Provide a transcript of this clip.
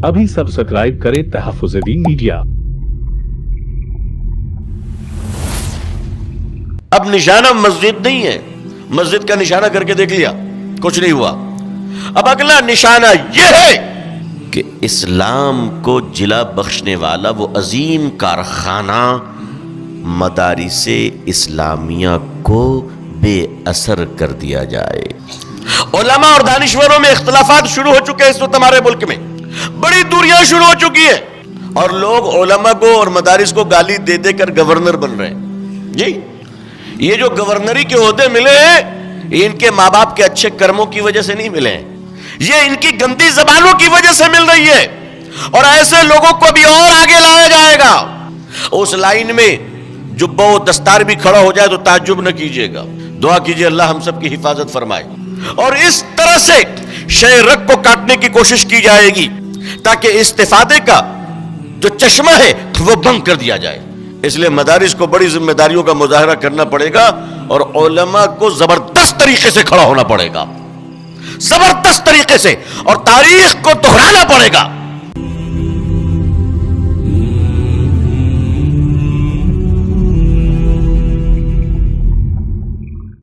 ابھی سبسکرائب کریں تحفظ دین میڈیا۔ اب نشانہ مسجد نہیں ہے، مسجد کا نشانہ کر کے دیکھ لیا کچھ نہیں ہوا۔ اب اگلا نشانہ یہ ہے کہ اسلام کو جلا بخشنے والا وہ عظیم کارخانہ مدارس اسلامیہ کو بے اثر کر دیا جائے۔ علماء اور دانشوروں میں اختلافات شروع ہو چکے ہیں اس وقت ہمارے ملک میں، بڑی دوریاں شروع ہو چکی ہیں، اور لوگ علماء کو اور مدارس کو گالی دے دے کر گورنر بن رہے ہیں۔ جی یہ جو گورنری کے عہدے ملے ہیں یہ ان کے ماں باپ کے اچھے کرموں کی وجہ سے نہیں ملے ہیں، یہ ان کی گندی زبانوں کی وجہ سے مل رہی ہے، اور ایسے لوگوں کو بھی اور آگے لایا جائے گا۔ اس لائن میں جبہ و دستار بھی کھڑا ہو جائے تو تعجب نہ کیجیے گا، دعا کیجیے اللہ ہم سب کی حفاظت فرمائے۔ اور اس طرح سے شے رگ کو کاٹنے کی کوشش کی جائے گی تاکہ استفادے کا جو چشمہ ہے وہ بند کر دیا جائے۔ اس لیے مدارس کو بڑی ذمہ داریوں کا مظاہرہ کرنا پڑے گا، اور علماء کو زبردست طریقے سے کھڑا ہونا پڑے گا، زبردست طریقے سے، اور تاریخ کو دہرانا پڑے گا۔